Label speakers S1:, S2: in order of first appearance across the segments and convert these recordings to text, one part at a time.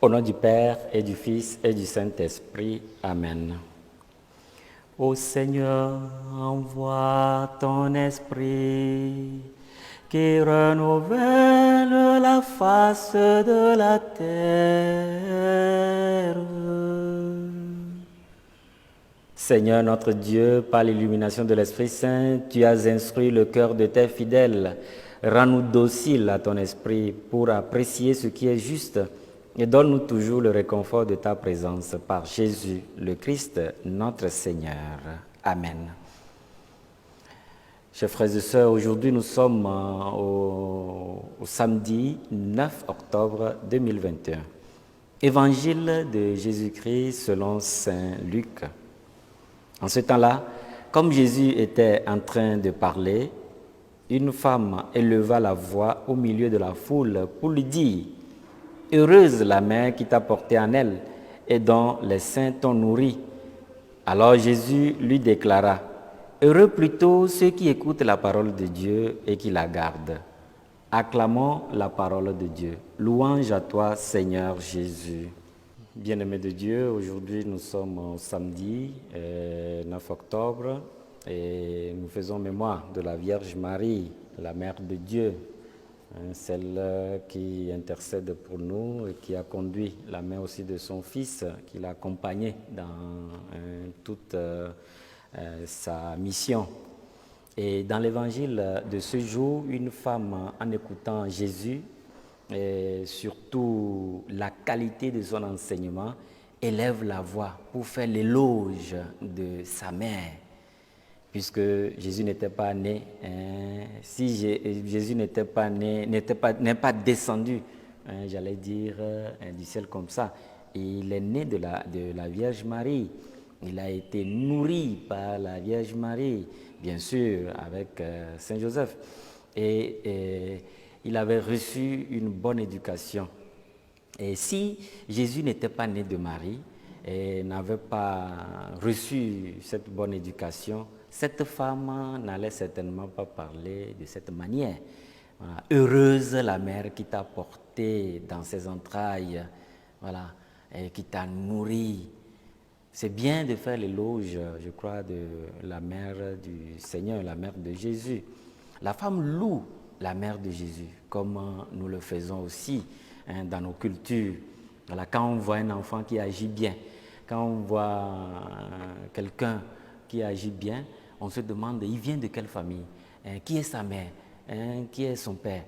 S1: Au nom du Père et du Fils et du Saint-Esprit. Amen. Ô Seigneur, envoie ton esprit qui renouvelle la face de la terre. Seigneur notre Dieu, par l'illumination de l'Esprit Saint, tu as instruit le cœur de tes fidèles. Rends-nous dociles à ton esprit pour apprécier ce qui est juste et donne-nous toujours le réconfort de ta présence par Jésus, le Christ, notre Seigneur. Amen. Chers frères et sœurs, aujourd'hui nous sommes au samedi 9 octobre 2021. Évangile de Jésus-Christ selon Saint Luc. En ce temps-là, comme Jésus était en train de parler, une femme éleva la voix au milieu de la foule pour lui dire « Heureuse la mère qui t'a porté en elle et dont les seins t'ont nourri. » Alors Jésus lui déclara « Heureux plutôt ceux qui écoutent la parole de Dieu et qui la gardent. » Acclamons la parole de Dieu. Louange à toi, Seigneur Jésus. Bien-aimés de Dieu, aujourd'hui nous sommes au samedi 9 octobre et nous faisons mémoire de la Vierge Marie, la Mère de Dieu, celle qui intercède pour nous et qui a conduit la main aussi de son Fils, qui l'a accompagné dans toute sa mission. Et dans l'évangile de ce jour, une femme, en écoutant Jésus, et surtout la qualité de son enseignement, élève la voix pour faire l'éloge de sa mère, puisque Jésus n'était pas né, si Jésus n'est pas descendu, j'allais dire, du ciel comme ça. Il est né de la Vierge Marie, il a été nourri par la Vierge Marie, bien sûr, avec Saint Joseph, et il avait reçu une bonne éducation. Et si Jésus n'était pas né de Marie et n'avait pas reçu cette bonne éducation, cette femme n'allait certainement pas parler de cette manière. Voilà. Heureuse la mère qui t'a porté dans ses entrailles, voilà, et qui t'a nourri. C'est bien de faire l'éloge, je crois, de la mère du Seigneur, la mère de Jésus. La femme loue la mère de Jésus, comme nous le faisons aussi dans nos cultures. Voilà, quand on voit un enfant qui agit bien, quand on voit quelqu'un qui agit bien, on se demande, il vient de quelle famille, qui est sa mère, qui est son père,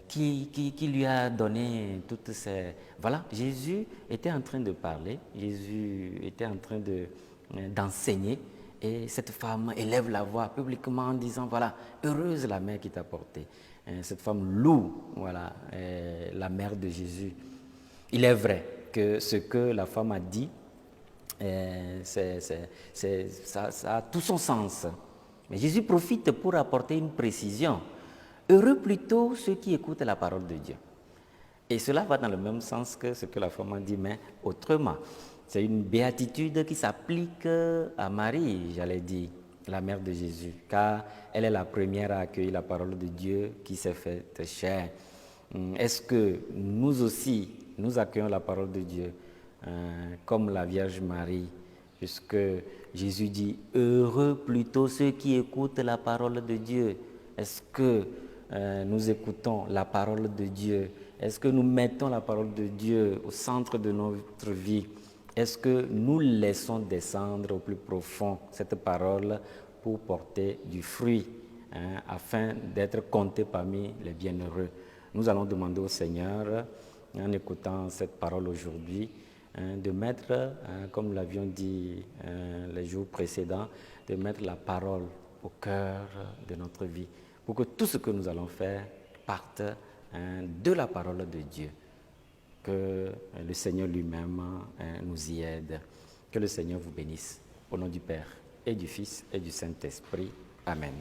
S1: qui lui a donné toutes ces... Voilà, Jésus était en train de parler, Jésus était en train d'enseigner, et cette femme élève la voix publiquement en disant, voilà, heureuse la mère qui t'a porté. Cette femme loue, voilà, la mère de Jésus. Il est vrai que ce que la femme a dit, ça a tout son sens. Mais Jésus profite pour apporter une précision. Heureux plutôt ceux qui écoutent la parole de Dieu. Et cela va dans le même sens que ce que la femme a dit, mais autrement. C'est une béatitude qui s'applique à Marie, j'allais dire, la mère de Jésus, car elle est la première à accueillir la parole de Dieu qui s'est faite chair. Est-ce que nous aussi, nous accueillons la parole de Dieu comme la Vierge Marie, puisque Jésus dit « Heureux plutôt ceux qui écoutent la parole de Dieu ». Est-ce que nous écoutons la parole de Dieu? Est-ce que nous mettons la parole de Dieu au centre de notre vie? Est-ce que nous laissons descendre au plus profond cette parole pour porter du fruit, afin d'être comptés parmi les bienheureux? Nous allons demander au Seigneur, en écoutant cette parole aujourd'hui, de mettre, comme nous l'avions dit les jours précédents, de mettre la parole au cœur de notre vie, pour que tout ce que nous allons faire parte de la parole de Dieu. Que le Seigneur lui-même nous y aide. Que le Seigneur vous bénisse. Au nom du Père et du Fils et du Saint-Esprit. Amen.